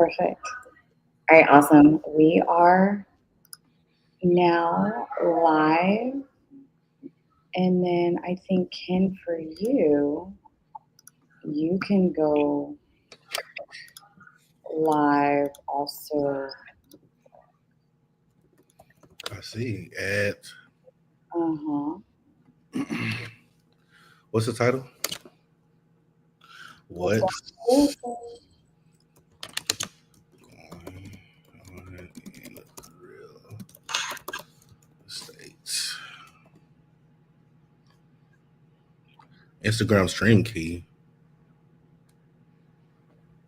Perfect. All right, awesome. We are now live. And then I think, Ken, for you, you can go live also. I see. At Uh-huh. what's the title? What's What's going going on in real estate? Instagram stream key.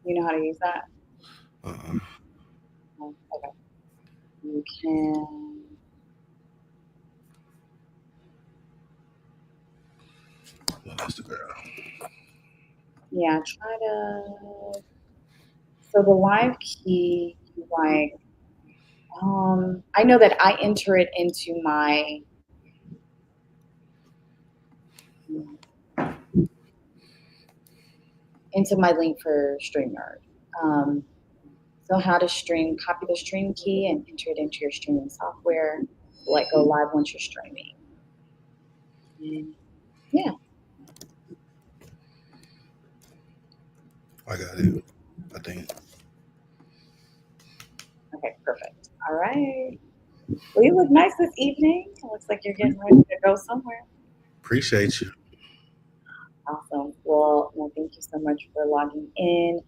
You know how to use that? Uh, No? Okay. You can, Instagram. yeah, try to. So the live key, like, I know that I enter it into my link for StreamYard. Um, so how to stream, copy the stream key and enter it into your streaming software. Let go live once you're streaming. And yeah, I got it. I think. okay, perfect. All right. Well, you look nice this evening. It looks like you're getting ready to go somewhere. Appreciate you. Awesome. Well, thank you so much for logging in.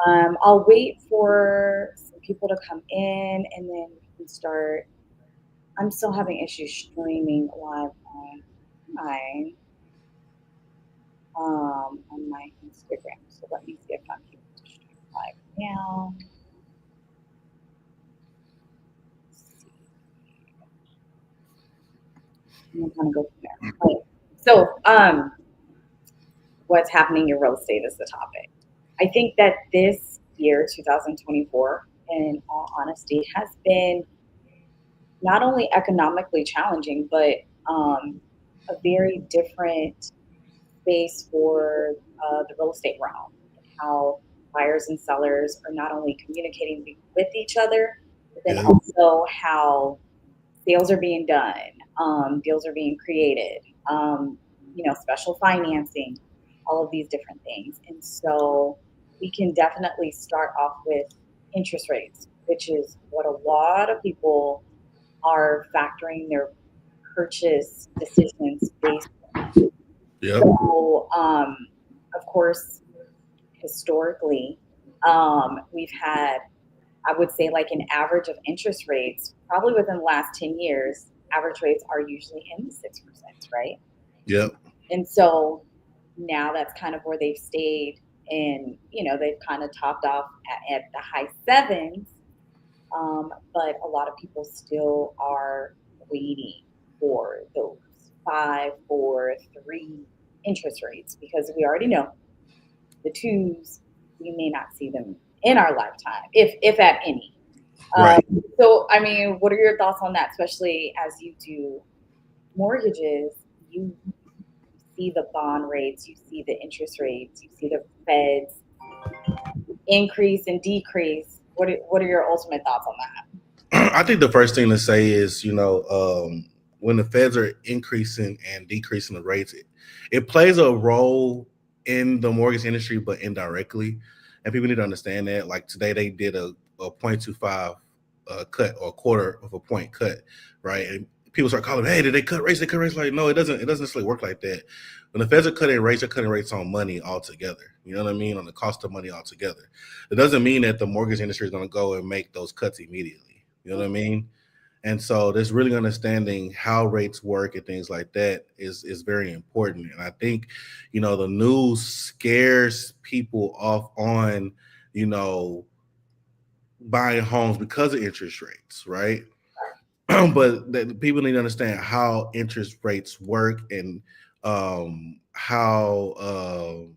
I'll wait for some people to come in and then we can start. I'm still having issues streaming live my on my Instagram. So let me see if I'm able to stream live now. I'm gonna go from there. Okay. So what's happening in real estate is the topic. I think that this year, 2024, in all honesty, has been not only economically challenging, but a very different space for the real estate realm and how buyers and sellers are not only communicating with each other, but then Yeah. also how sales are being done, deals are being created, special financing, all of these different things. And so we can definitely start off with interest rates, which is what a lot of people are factoring their purchase decisions based on. Yep. So, of course, historically, we've had, I would say, like an average of interest rates, probably within the last 10 years, average rates are usually in the 6%, right? Yep. And so now that's kind of where they've stayed. And, they've kind of topped off at the high sevens. But a lot of people still are waiting for those 5, 4, 3 interest rates because we already know the twos, we may not see them in our lifetime, if at any. Right. So, I mean, what are your thoughts on that, especially as you do mortgages? You see the bond rates, you see the interest rates, you see the Feds increase and decrease. What are your ultimate thoughts on that? I think the first thing to say is, when the feds are increasing and decreasing the rates, it plays a role in the mortgage industry, but indirectly. And people need to understand that. Like today, they did a 0.25 cut or a quarter of a point cut, right? And people start calling, hey, did they cut rates? They cut rates. Like, no, it doesn't necessarily work like that. When the feds are cutting rates, they're cutting rates on money altogether. You know what I mean? On the cost of money altogether. It doesn't mean that the mortgage industry is going to go and make those cuts immediately. You know what I mean? And so there's really understanding how rates work and things like that is very important. And I think, the news scares people off on, you know, buying homes because of interest rates, right? But people need to understand how interest rates work and how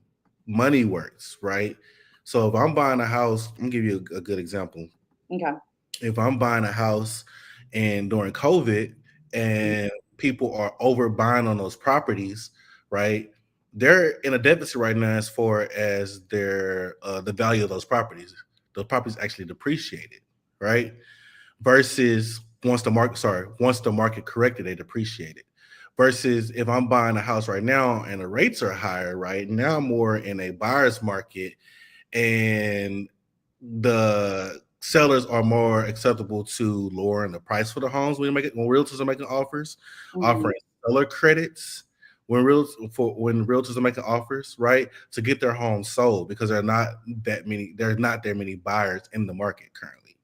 money works, right? So if I'm buying a house, I'm gonna give you a good example. Okay. If I'm buying a house and during COVID and people are over buying on those properties, right? They're in a deficit right now as far as their the value of those properties. those properties actually depreciated, right? Versus once the market corrected, they depreciated. Versus if I'm buying a house right now and the rates are higher, right now I'm more in a buyer's market, and the sellers are more acceptable to lowering the price for the homes when realtors are making offers, offering seller credits when realtors are making offers, right, to get their homes sold, because there's not that many buyers in the market currently.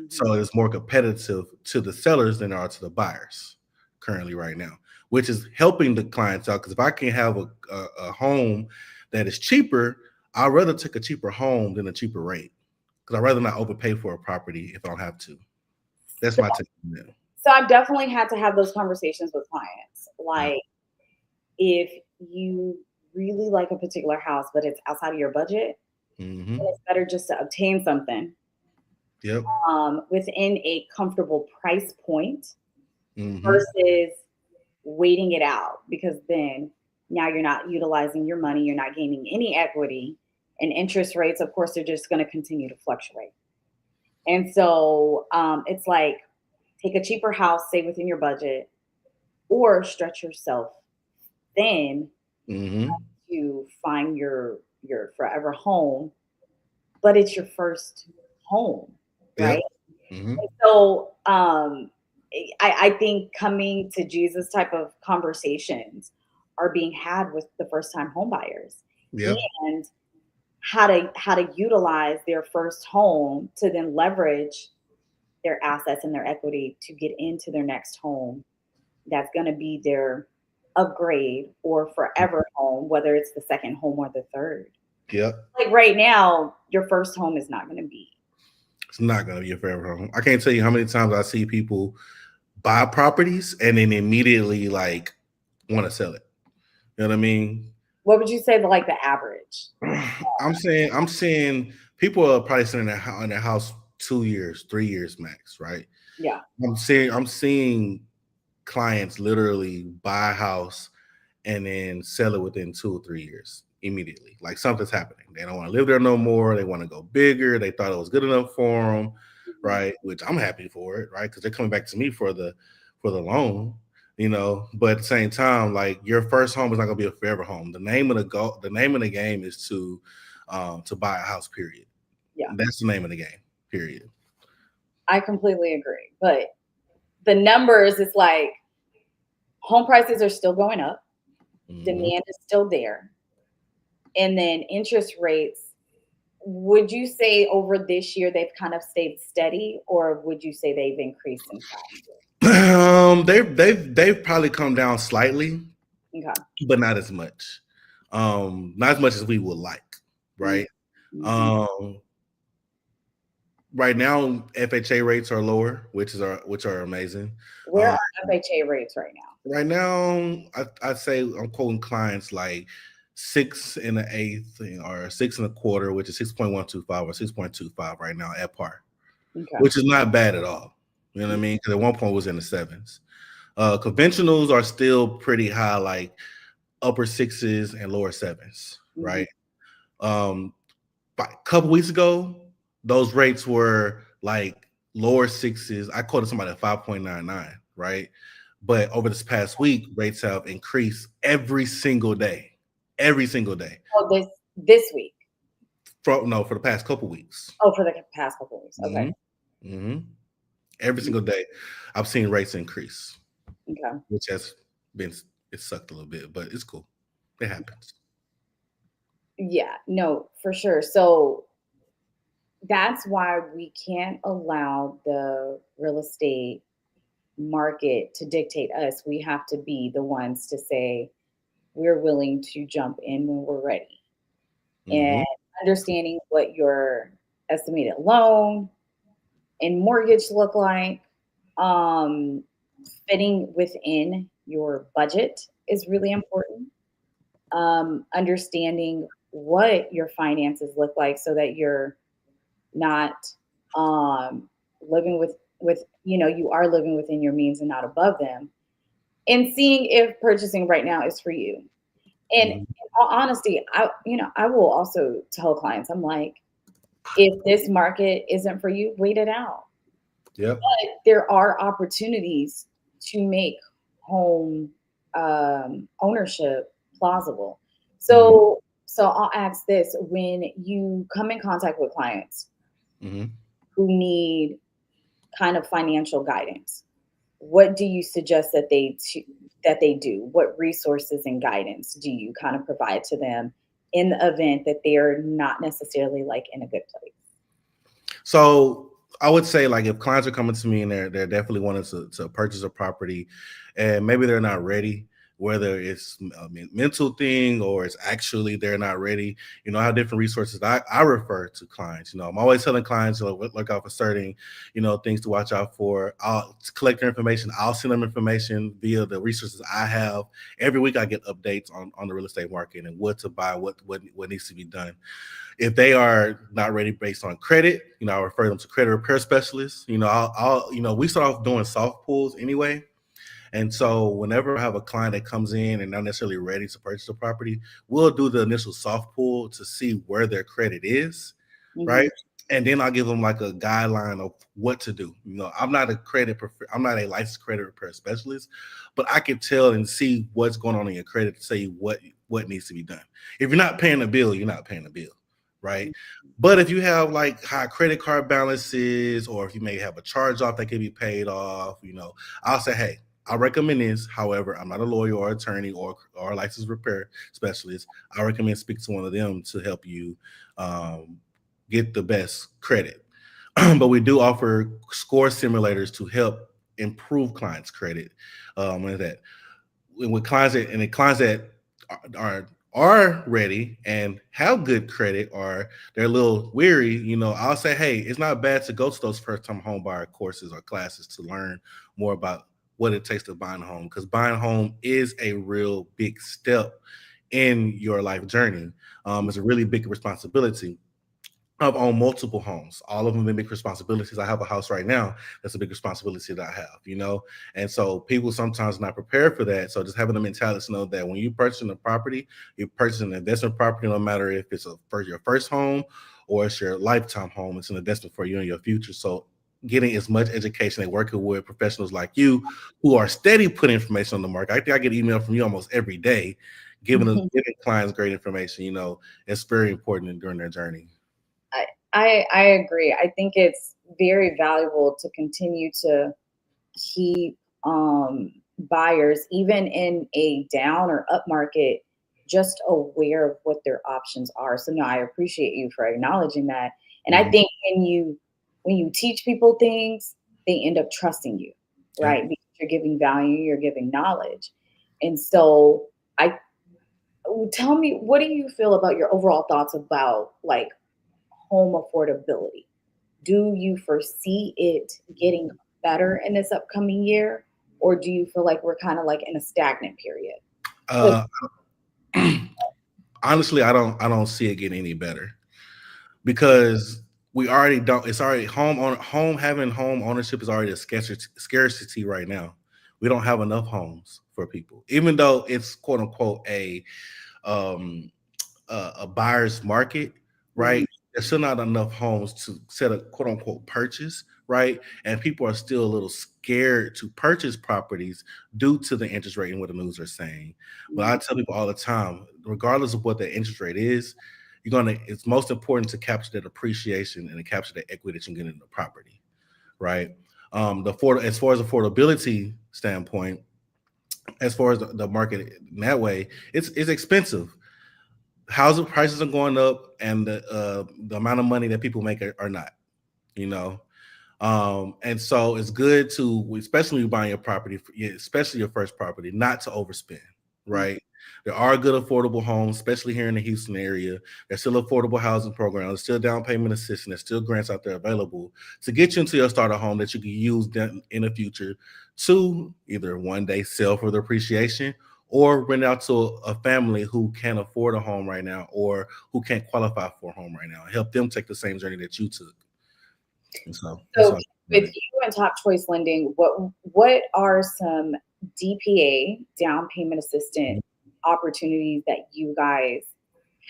So it's more competitive to the sellers than there are to the buyers currently right now, which is helping the clients out. Because if I can have a home that is cheaper, I'd rather take a cheaper home than a cheaper rate, because I'd rather not overpay for a property if I don't have to. That's my take on that. So I've definitely had to have those conversations with clients. Like, if you really like a particular house, but it's outside of your budget, then it's better just to obtain something within a comfortable price point versus waiting it out, because then now you're not utilizing your money, you're not gaining any equity, and interest rates, of course, are just going to continue to fluctuate. And so it's like, take a cheaper house, stay within your budget, or stretch yourself thin to find your forever home, but it's your first home, right? So I think coming to Jesus type of conversations are being had with the first time home buyers, and how to utilize their first home to then leverage their assets and their equity to get into their next home that's going to be their upgrade or forever home, whether it's the second home or the third. Like right now, your first home is not going to be. It's not going to be a forever home. I can't tell you how many times I see people buy properties and then immediately like want to sell it. You know what I mean? What would you say like the average? I'm seeing people are probably sitting in their house 2 years, 3 years max, right? Yeah. I'm seeing clients literally buy a house and then sell it within 2 or 3 years immediately. Like something's happening. They don't want to live there no more. They want to go bigger. They thought it was good enough for them, right? Which I'm happy for it, right? Because they're coming back to me for the loan, you know. But at the same time, like your first home is not gonna be a forever home. The name of the game is to buy a house. Period. Yeah, that's the name of the game. Period. I completely agree, but the numbers, it's like home prices are still going up, demand is still there, and then interest rates. Would you say over this year they've kind of stayed steady, or would you say they've increased in size? They've probably come down slightly, but not as much. Not as much as we would like, right? Right now, FHA rates are lower, which are amazing. Where are FHA rates right now? Right now, I'd say I'm quoting clients like 6 1/8 or 6 1/4, which is 6.125 or 6.25 right now at par, which is not bad at all. You know what I mean? Because at one point it was in the 7s. Conventionals are still pretty high, like upper 6s and lower 7s, right? A couple weeks ago, those rates were like lower 6s. I quoted somebody at 5.99, right? But over this past week, rates have increased every single day. Every single day. Oh, this week? For the past couple weeks. Oh, for the past couple weeks. Okay. Every single day, I've seen rates increase. Okay. Which has been, it sucked a little bit, but it's cool. It happens. Yeah, no, for sure. So that's why we can't allow the real estate market to dictate us. We have to be the ones to say we're willing to jump in when we're ready. And understanding what your estimated loan and mortgage look like, fitting within your budget is really important. Understanding what your finances look like so that you're not living with you are living within your means and not above them, and seeing if purchasing right now is for you. And in all honesty, I will also tell clients, I'm like, If this market isn't for you, wait it out. Yep. But there are opportunities to make home ownership plausible. Mm-hmm. So I'll ask this: when you come in contact with clients Mm-hmm. who need kind of financial guidance, what do you suggest that they do? What resources and guidance do you kind of provide to them in the event that they're not necessarily like in a good place? So I would say, like, if clients are coming to me and they're definitely wanting to purchase a property, and maybe they're not ready, whether it's a mental thing or it's actually they're not ready. I have different resources I refer to clients. I'm always telling clients to look out for certain, things to watch out for. I'll collect their information. I'll send them information via the resources I have. Every week I get updates on the real estate market and what to buy, what needs to be done. If they are not ready based on credit, I refer them to credit repair specialists. We start off doing soft pulls anyway. And so whenever I have a client that comes in and not necessarily ready to purchase a property, we'll do the initial soft pull to see where their credit is, Mm-hmm. right? And then I'll give them like a guideline of what to do. I'm not I'm not a licensed credit repair specialist, but I can tell and see what's going on in your credit to say what needs to be done. If you're not paying the bill, you're not paying the bill, right? But if you have like high credit card balances, or if you may have a charge off that can be paid off, I'll say, hey, I recommend this. However, I'm not a lawyer or attorney or a licensed repair specialist. I recommend speak to one of them to help you get the best credit. But we do offer score simulators to help improve clients' credit. With that, with clients the clients that are ready and have good credit, or they're a little weary, I'll say, hey, it's not bad to go to those first time home buyer courses or classes to learn more about what it takes to buy a home, because buying a home is a real big step in your life journey. It's a really big responsibility. I've owned multiple homes, all of them been big responsibilities. I have a house right now that's a big responsibility that I have. And so people sometimes not prepared for that. So just having the mentality to know that when you purchase a property, you're purchasing an investment property, no matter if it's for your first home or it's your lifetime home. It's an investment for you and your future. So getting as much education and working with professionals like you who are steady putting information on the market. I think I get email from you almost every day, giving clients great information. It's very important during their journey. I agree. I think it's very valuable to continue to keep buyers, even in a down or up market, just aware of what their options are. So no, I appreciate you for acknowledging that. And I Mhm. think when you teach people things, they end up trusting you, Yep. right? Because you're giving value, you're giving knowledge. And so I tell me, what do you feel about your overall thoughts about like home affordability? Do you foresee it getting better in this upcoming year, or do you feel like we're kind of like in a stagnant period? 'Cause- Uh, Honestly, I don't see it getting any better, because we already don't. It's already having home ownership is already a scarcity right now. We don't have enough homes for people, even though it's quote unquote um a buyer's market, Mhm. right? There's still not enough homes to set a quote unquote purchase, right? And people are still a little scared to purchase properties due to the interest rate and what the news are saying. But I Mhm. tell people all the time, regardless of what the interest rate is, it's most important to capture that appreciation and to capture the equity that you get in the property, right? As far as affordability standpoint, as far as the market in that way, it's expensive. Housing prices are going up, and the amount of money that people make are not. You know, and so it's good to, especially when you're buying a property, especially your first property, not to overspend, right? There are good affordable homes, especially here in the Houston area. There's still affordable housing programs, there's still down payment assistance, there's still grants out there available to get you into your starter home that you can use in the future to either one day sell for the appreciation or rent out to a family who can't afford a home right now or who can't qualify for a home right now. Help them take the same journey that you took. And so that's So all about with it. you and Top Choice Lending, what are some DPA, down payment assistant, opportunities that you guys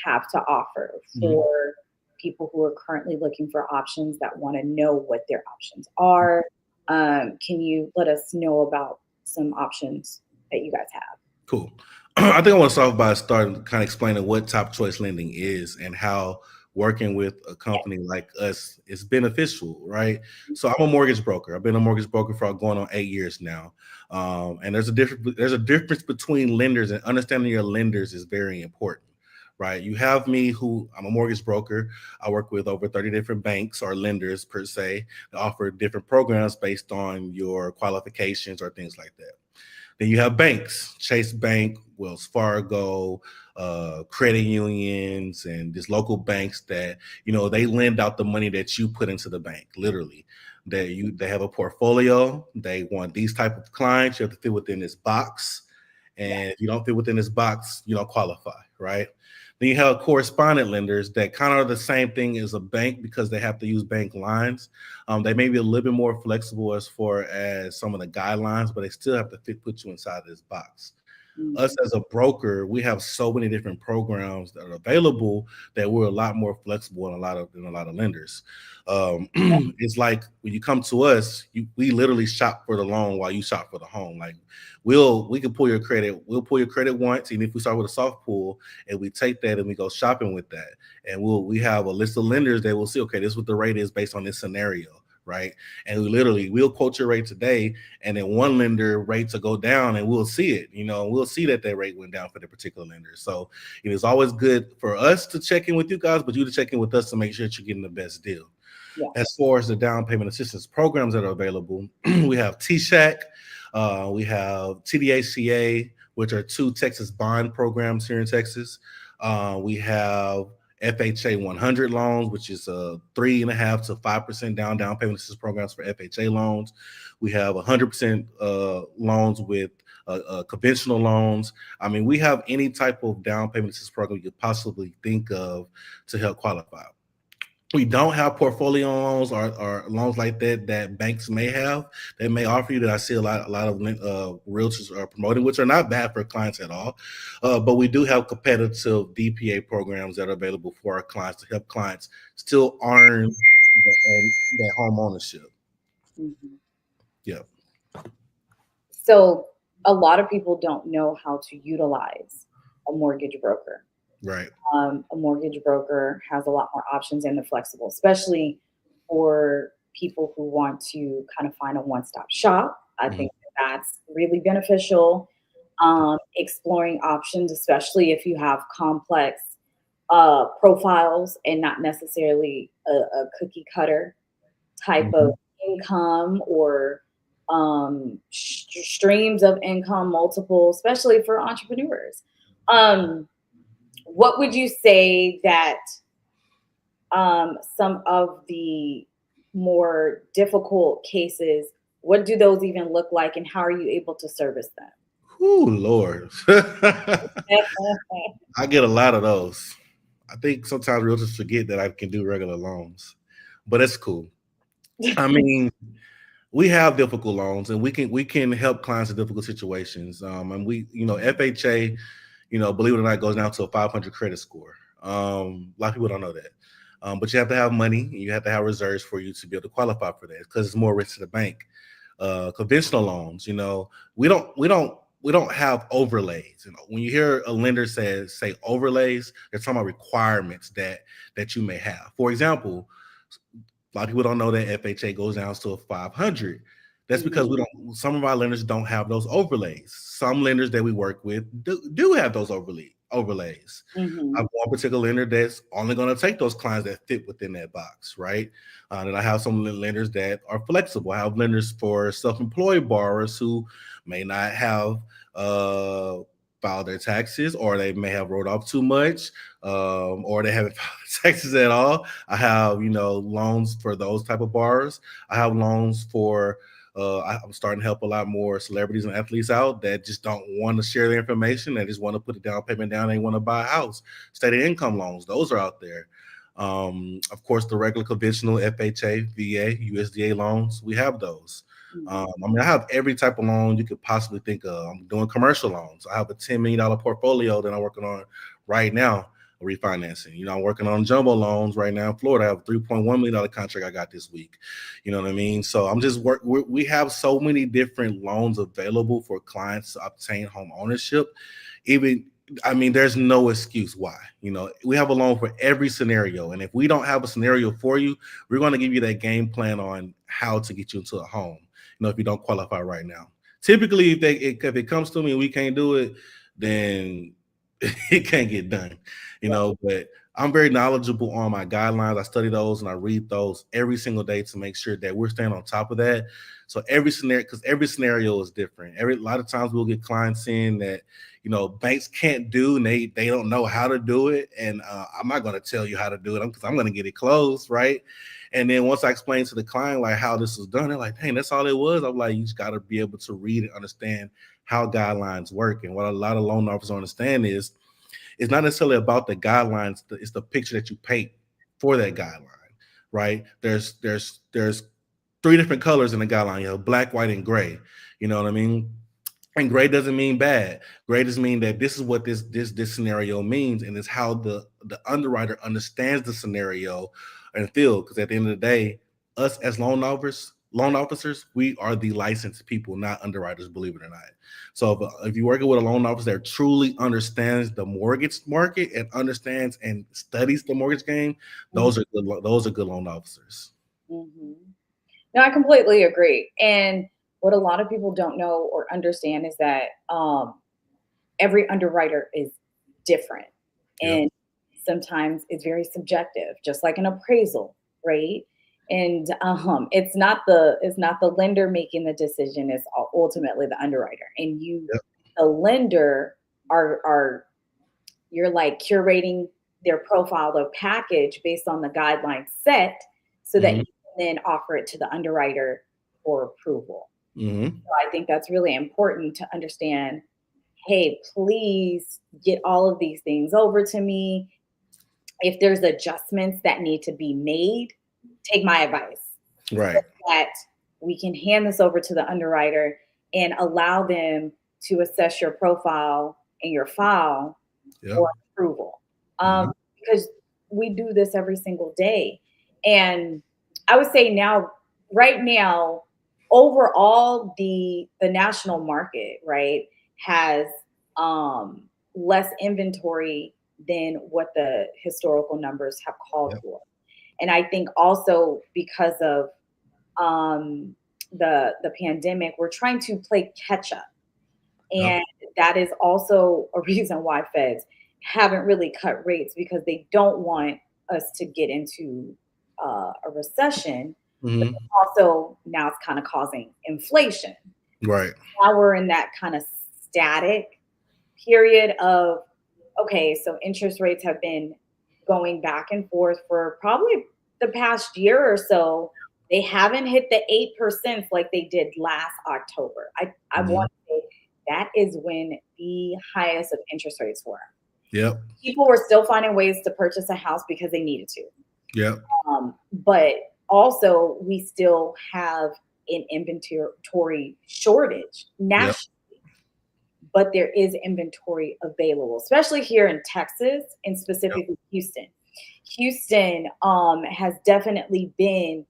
have to offer Mhm. for people who are currently looking for options that want to know what their options are. Can you let us know about some options that you guys have? Cool. I think I want to start by starting kind of explaining what top choice lending is and how working with a company like us is beneficial, right? So I'm a mortgage broker. I've been a mortgage broker for going on 8 years now, and there's a difference between lenders, and understanding your lenders is very important, right? You have me, who I'm a mortgage broker. I work with over 30 different banks or lenders per se that offer different programs based on your qualifications or things like that. Then you have banks, Chase Bank, Wells Fargo, credit unions, and these local banks that, they lend out the money that you put into the bank, literally. They have a portfolio. They want these type of clients. You have to fit within this box. And if you don't fit within this box, you don't qualify, right? Then you have correspondent lenders that kind of are the same thing as a bank because they have to use bank lines. They may be a little bit more flexible as far as some of the guidelines, but they still have to put you inside this box. Us as a broker, we have so many different programs that are available that we're a lot more flexible than a lot of lenders. It's like when you come to us, we literally shop for the loan while you shop for the home. Like we can pull your credit. We'll pull your credit once, and if we start with a soft pull, and we take that and we go shopping with that, and we have a list of lenders that will see, okay, this is what the rate is based on this scenario. Right. And we'll quote your rate today, and then one lender rates will go down, and we'll see it, we'll see that rate went down for the particular lender. So it's always good for us to check in with you guys, but you to check in with us to make sure that you're getting the best deal. Yeah. As far as the down payment assistance programs that are available, we have TSHAC, we have TDACA, which are 2 Texas bond programs here in Texas. We have FHA 100 loans, which is 3.5% to 5% down payment assistance programs for FHA loans. We have 100% loans with conventional loans. I mean, we have any type of down payment assistance program you could possibly think of to help qualify. We don't have portfolio loans or loans like that banks may have. They may offer you, that I see a lot of realtors are promoting, which are not bad for clients at all. But we do have competitive DPA programs that are available for our clients to help clients still earn that home ownership. Mm-hmm. Yeah. So a lot of people don't know how to utilize a mortgage broker. Right. A mortgage broker has a lot more options, and they're flexible, especially for people who want to kind of find a one-stop shop. I think that's really beneficial. Exploring options, especially if you have complex profiles and not necessarily a cookie cutter type of income or streams of income, multiple, especially for entrepreneurs. What would you say that some of the more difficult cases, what do those even look like, and how are you able to service them? Oh, Lord. I get a lot of those. I think sometimes realtors forget that I can do regular loans, but it's cool. I mean, we have difficult loans, and we can help clients in difficult situations. And we, FHA, believe it or not, goes down to a 500 credit score. A lot of people don't know that. But you have to have money, and you have to have reserves for you to be able to qualify for that, because it's more risk to the bank. Conventional loans, we don't have overlays. When you hear a lender say overlays, they're talking about requirements that you may have. For example, a lot of people don't know that FHA goes down to a 500. That's because some of our lenders don't have those overlays. Some lenders that we work with do have those overlays. I have one particular lender that's only going to take those clients that fit within that box, right? And I have some lenders that are flexible. I have lenders for self-employed borrowers who may not have filed their taxes, or they may have wrote off too much, or they haven't filed taxes at all. I have, loans for those type of borrowers. I have loans for I'm starting to help a lot more celebrities and athletes out that just don't want to share their information. They just want to put a down payment down. They want to buy a house. Stated income loans, those are out there. Of course, the regular conventional FHA, VA, USDA loans, we have those. I have every type of loan you could possibly think of. I'm doing commercial loans. I have a $10 million portfolio that I'm working on right now. refinancing. I'm working on jumbo loans right now in Florida. I have a $3.1 million contract I got this week. You know what I mean? So I'm just we have so many different loans available for clients to obtain home ownership. There's no excuse why. We have a loan for every scenario. And if we don't have a scenario for you, we're going to give you that game plan on how to get you into a home, if you don't qualify right now. Typically, if it comes to me and we can't do it, then it can't get done, but I'm very knowledgeable on my guidelines. I study those and I read those every single day to make sure that we're staying on top of that. So every scenario is different. A lot of times we'll get clients in that, banks can't do, and they don't know how to do it. And I'm not going to tell you how to do it because I'm going to get it closed, right? And then once I explain to the client like how this was done, they're like, dang, that's all it was. I'm like, you just got to be able to read and understand how guidelines work. And what a lot of loan officers understand is it's not necessarily about the guidelines. It's the picture that you paint for that guideline, right? There's 3 different colors in the guideline. You have black, white, and gray. You know what I mean? And gray doesn't mean bad. Gray doesn't mean that this is what this scenario means, and it's how the underwriter understands the scenario and feel. Because at the end of the day, us as loan officers, we are the licensed people, not underwriters, believe it or not. So if you're working with a loan officer that truly understands the mortgage market and understands and studies the mortgage game, those are good loan officers. Mm-hmm. No, I completely agree. And what a lot of people don't know or understand is that every underwriter is different. And sometimes it's very subjective, just like an appraisal, right? And it's not the lender making the decision, it's ultimately the underwriter. And the lender you're like curating their profile, their package based on the guidelines set so that you can then offer it to the underwriter for approval. So I think that's really important to understand. Hey, please get all of these things over to me. If there's adjustments that need to be made, take my advice. Right. So that we can hand this over to the underwriter and allow them to assess your profile and your file for approval. Because we do this every single day. And I would say right now, overall, the national market, right, has less inventory than what the historical numbers have called for. And I think also because of the pandemic, we're trying to play catch up. And that is also a reason why feds haven't really cut rates, because they don't want us to get into a recession. But also now it's kind of causing inflation. Right. Now we're in that kind of static period of, okay, so interest rates have been going back and forth for probably the past year or so. They haven't hit the 8% like they did last October. I want to say that is when the highest of interest rates were. Yep. People were still finding ways to purchase a house because they needed to. Yep. But also we still have an inventory shortage nationally. But there is inventory available, especially here in Texas and specifically Houston. Houston has definitely been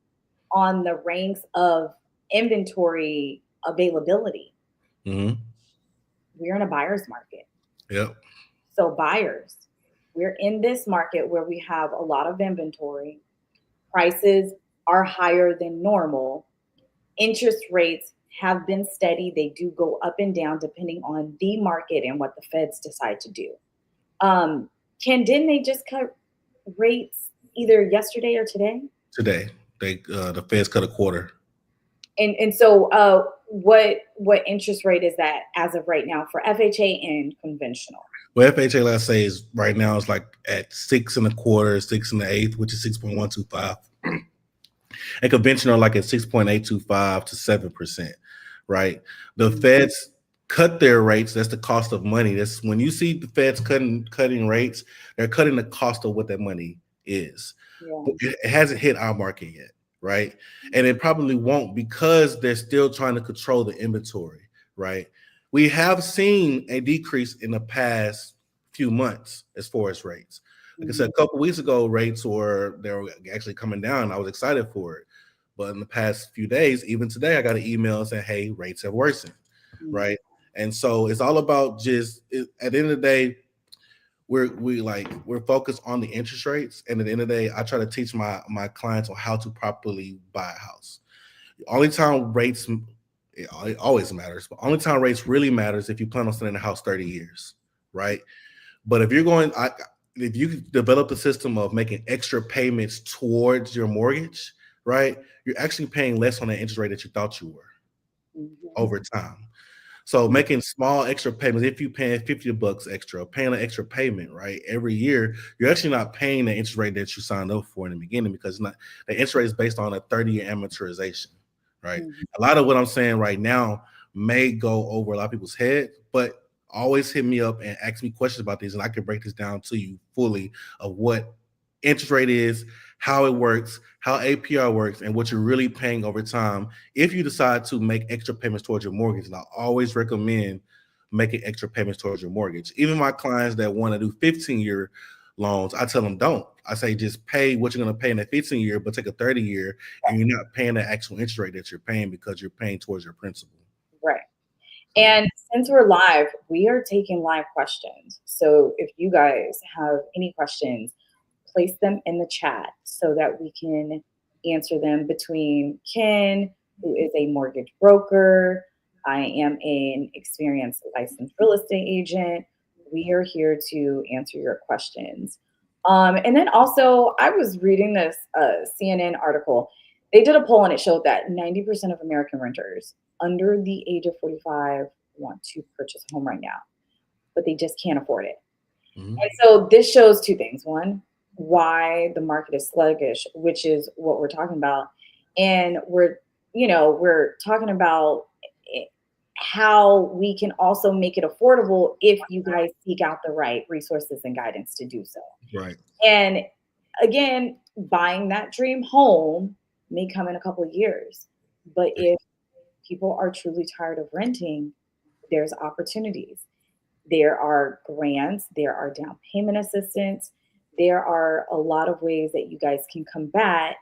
on the ranks of inventory availability. We're in a buyer's market. Yep. So buyers, we're in this market where we have a lot of inventory. Prices are higher than normal. Interest rates have been steady. They do go up and down depending on the market and what the feds decide to do. Didn't they just cut rates either yesterday or today? Today, the feds cut a quarter. And so what interest rate is that as of right now for FHA and conventional? Well, FHA, let's say, is right now is like at 6 1/4, 6 1/8, which is 6.125. And conventional like at 6.825 to 7%, right? The feds cut their rates. That's the cost of money. That's when you see the feds cutting rates, they're cutting the cost of what that money is. It hasn't hit our market yet, right? And it probably won't, because they're still trying to control the inventory, right? We have seen a decrease in the past few months as far as rates, Like I said, a couple weeks ago, they were actually coming down. I was excited for it. But in the past few days, even today, I got an email saying, hey, rates have worsened, right? And so it's all about at the end of the day, we're focused on the interest rates. And at the end of the day, I try to teach my clients on how to properly buy a house. The only time rates, it always matters, but only time rates really matters if you plan on staying in a house 30 years, right? But if you develop the system of making extra payments towards your mortgage, right, you're actually paying less on the interest rate that you thought you were over time. So making small extra payments, if you're paying $50 extra, paying an extra payment, right, every year, you're actually not paying the interest rate that you signed up for in the beginning, because the interest rate is based on a 30-year amortization, right? A lot of what I'm saying right now may go over a lot of people's head, but always hit me up and ask me questions about these, and I can break this down to you fully of what interest rate is, how it works, how APR works, and what you're really paying over time if you decide to make extra payments towards your mortgage. And I always recommend making extra payments towards your mortgage. Even my clients that want to do 15-year loans, I tell them don't. I say just pay what you're going to pay in that 15-year, but take a 30-year, and you're not paying the actual interest rate that you're paying because you're paying towards your principal. Right. And since we're live, we are taking live questions. So if you guys have any questions, place them in the chat so that we can answer them between Ken, who is a mortgage broker. I am an experienced licensed real estate agent. We are here to answer your questions. And then also, I was reading this CNN article. They did a poll and it showed that 90% of American renters under the age of 45 want to purchase a home right now, but they just can't afford it. And so this shows two things. One, why the market is sluggish, which is what we're talking about. And we're talking about how we can also make it affordable if you guys seek out the right resources and guidance to do so. Right. And again, buying that dream home may come in a couple of years, but if people are truly tired of renting, there's opportunities. There are grants, there are down payment assistance, there are a lot of ways that you guys can combat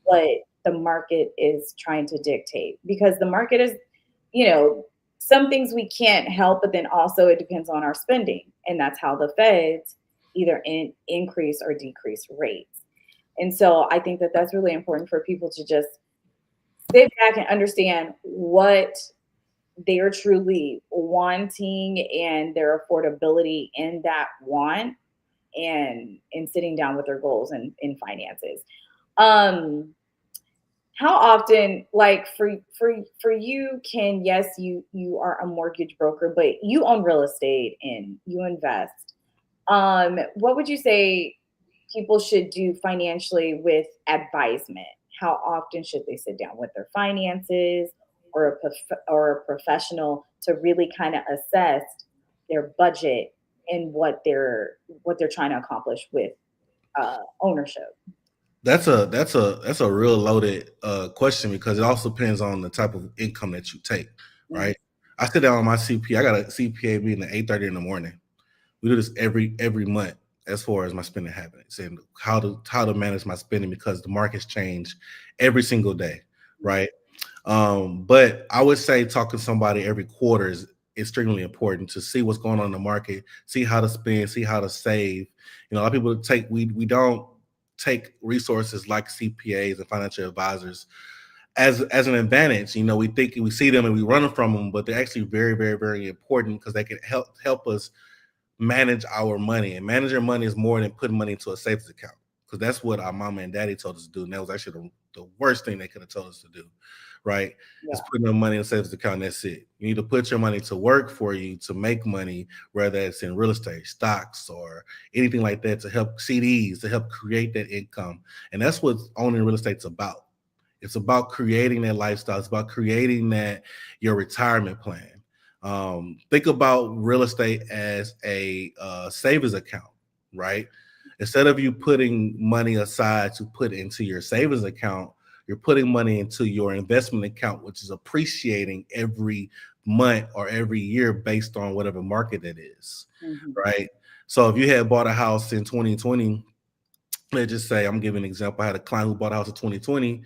what the market is trying to dictate, because the market is, some things we can't help, but then also it depends on our spending. And that's how the feds either increase or decrease rates. And so I think that that's really important for people to just sit back and understand what they're truly wanting and their affordability in that want, and sitting down with their goals and in finances. How often, like for you, Ken, yes, you are a mortgage broker, but you own real estate and you invest. What would you say people should do financially with advisement? How often should they sit down with their finances or a professional to really kind of assess their budget and what they're trying to accomplish with ownership? That's a real loaded question, because it also depends on the type of income that you take, right? I sit down on my CPA. I got a CPA meeting at 8:30 in the morning. We do this every month as far as my spending habits and how to manage my spending, because the markets change every single day, right? But I would say talking to somebody every quarter is extremely important to see what's going on in the market, see how to spend, see how to save. A lot of people we don't take resources like CPAs and financial advisors as an advantage. We see them and we run from them, but they're actually very, very, very important, because they can help us manage our money. And manage your money is more than putting money into a savings account, because that's what our mama and daddy told us to do. And that was actually the worst thing they could have told us to do, right? Yeah. It's putting our money in a savings account, and that's it. You need to put your money to work for you to make money, whether it's in real estate, stocks, or anything like that, to help CDs, to help create that income. And that's what owning real estate's about. It's about creating that lifestyle. It's about creating your retirement plan. Think about real estate as a savings account, right? Instead of you putting money aside to put into your savings account, you're putting money into your investment account, which is appreciating every month or every year based on whatever market it is, right? So if you had bought a house in 2020, let's just say, I'm giving an example. I had a client who bought a house in 2020.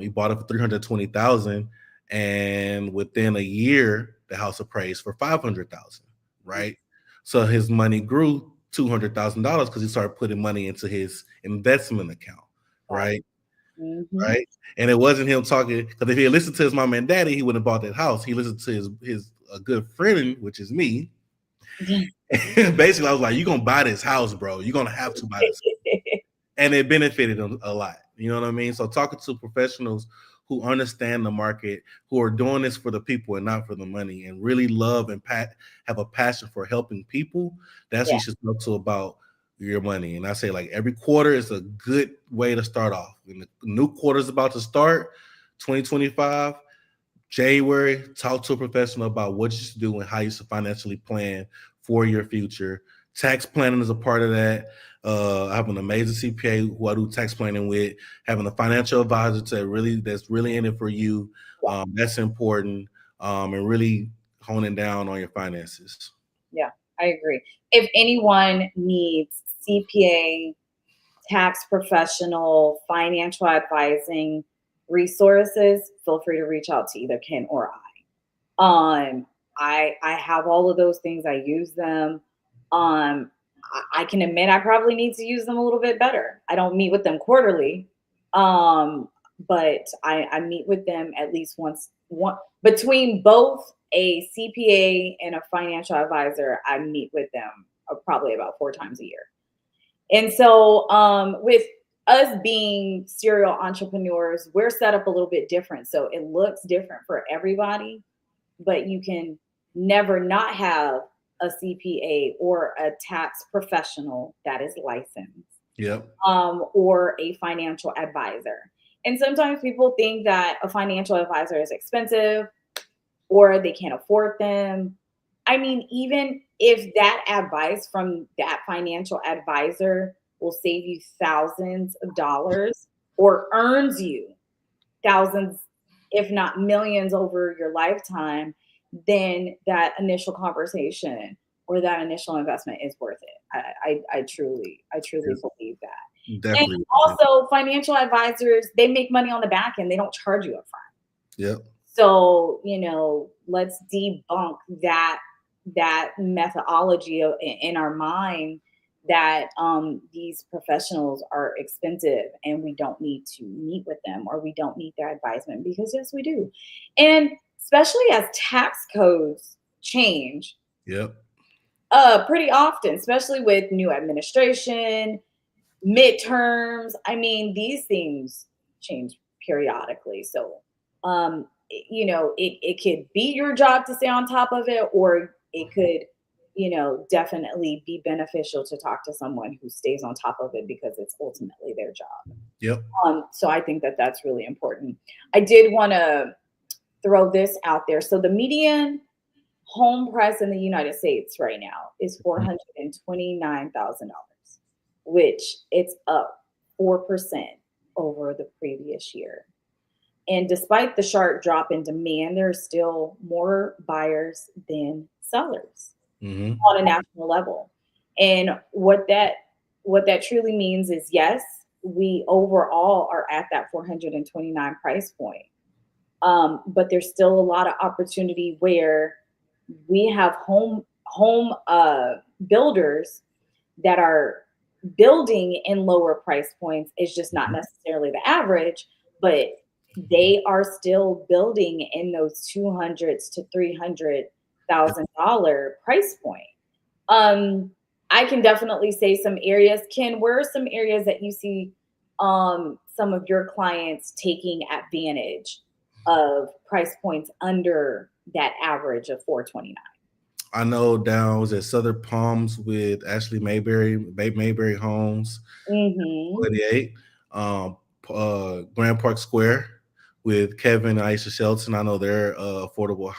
He bought it for 320,000, and within a year, the house appraised for 500,000. Right. So his money grew $200,000 because he started putting money into his investment account. Right. Mm-hmm. Right. And it wasn't him talking, because if he had listened to his mom and daddy, he wouldn't have bought that house. He listened to his a good friend, which is me. Basically, I was like, "You're gonna buy this house, bro. You're gonna have to buy this." And it benefited them a lot. You know what I mean? So talking to professionals who understand the market, who are doing this for the people and not for the money, and really love and have a passion for helping people, that's what you should talk to about your money. And I say, like, every quarter is a good way to start off. When the new quarter is about to start, 2025, January, talk to a professional about what you should do and how you should financially plan for your future. Tax planning is a part of that. I have an amazing CPA who I do tax planning with. Having a financial advisor that's really in it for you. That's important. And really honing down on your finances. Yeah, I agree. If anyone needs CPA, tax professional, financial advising resources, feel free to reach out to either Ken or I. I have all of those things. I use them. I can admit I probably need to use them a little bit better. I don't meet with them quarterly, but I meet with them at least once. Between both a CPA and a financial advisor, I meet with them probably about 4 times a year. And so with us being serial entrepreneurs, we're set up a little bit different. So it looks different for everybody, but you can never not have a CPA or a tax professional that is licensed. Yep. Or a financial advisor. And sometimes people think that a financial advisor is expensive or they can't afford them. I mean, even if that advice from that financial advisor will save you thousands of dollars or earns you thousands, if not millions over your lifetime, then that initial conversation or that initial investment is worth it. I truly believe that. Definitely. And also financial advisors, they make money on the back end. They don't charge you up front. Yep. So, let's debunk that methodology in our mind that these professionals are expensive and we don't need to meet with them or we don't need their advisement, because yes, we do. And especially as tax codes change. Yep. Pretty often, especially with new administration, midterms. I mean, these things change periodically. So, it could be your job to stay on top of it, or it could, definitely be beneficial to talk to someone who stays on top of it because it's ultimately their job. Yep. So I think that that's really important. I did want to throw this out there. So the median home price in the United States right now is $429,000, which it's up 4% over the previous year. And despite the sharp drop in demand, there are still more buyers than sellers on a national level. And what that truly means is, yes, we overall are at that 429 price point. But there's still a lot of opportunity where we have home builders that are building in lower price points. It's just not necessarily the average, but they are still building in those $200,000 to $300,000 price point. I can definitely say some areas. Ken, where are some areas that you see some of your clients taking advantage of price points under that average of 429? I know down was at Southern Palms with Ashley Mayberry Homes, 28, Grand Park Square with Kevin and Aisha Shelton. I know they're affordable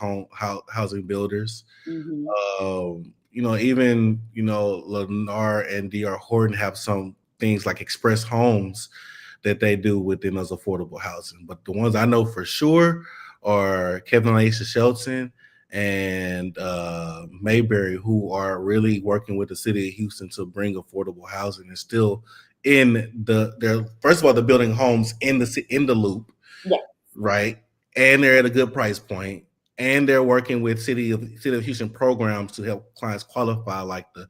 housing builders. Even Lennar and DR Horton have some things like Express Homes that they do within those affordable housing. But the ones I know for sure are Kevin and Aisha Shelton and Mayberry, who are really working with the city of Houston to bring affordable housing, and still they're first of all, they're building homes in the loop, Yes. right? And they're at a good price point, and they're working with city of Houston programs to help clients qualify, like the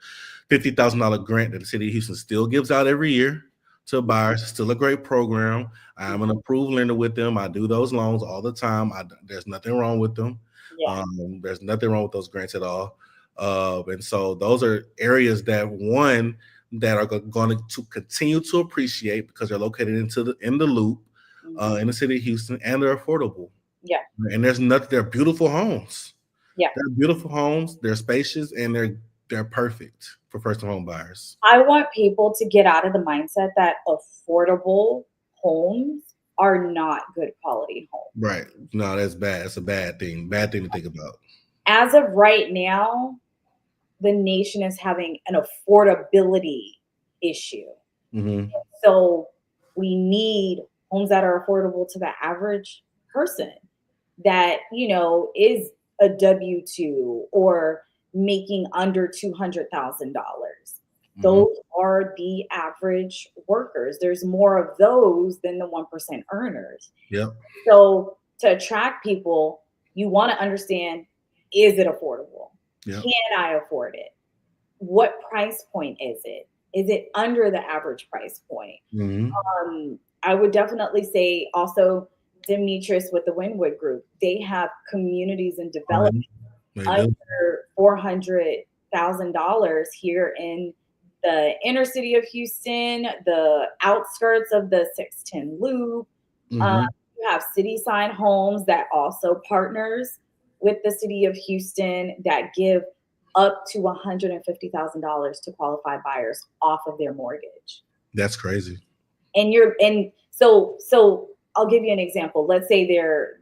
$50,000 grant that the city of Houston still gives out every year to buyers. Still a great program. I'm an approved lender with them. I do those loans all the time. There's nothing wrong with them. Yeah. There's nothing wrong with those grants at all. And so those are areas that are going to continue to appreciate because they're located in the loop, in the city of Houston, and they're affordable. Yeah. And they're beautiful homes. Yeah. They're beautiful homes. They're spacious, and they're perfect for first-time home buyers. I want people to get out of the mindset that affordable homes are not good quality homes. Right. No, that's bad. That's a bad thing. Bad thing to think about. As of right now, the nation is having an affordability issue. Mm-hmm. So we need homes that are affordable to the average person that, is a W-2 or making under $200,000. Those are the average workers. There's more of those than the 1% earners. Yep. So to attract people, you want to understand, is it affordable? Yep. Can I afford it? What price point is it? Is it under the average price point? Mm-hmm. I would definitely say also Demetrius with the Wynwood Group, they have communities in development under $400,000 here in the inner city of Houston, the outskirts of the 610 Loop. Mm-hmm. You have City Sign Homes that also partners with the city of Houston that give up to $150,000 to qualified buyers off of their mortgage. That's crazy. And so I'll give you an example. Let's say their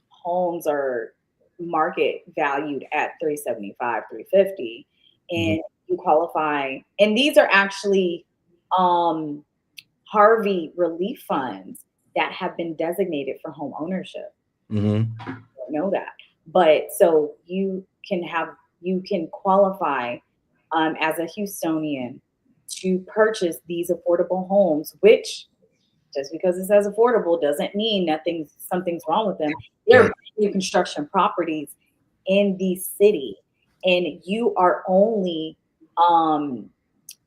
homes are market valued at $375, $350, and you qualify. And these are actually Harvey relief funds that have been designated for home ownership. Mm-hmm. I don't know that, but so you can qualify as a Houstonian to purchase these affordable homes, which just because it says affordable doesn't mean something's wrong with them. They're new construction properties in the city, and you are only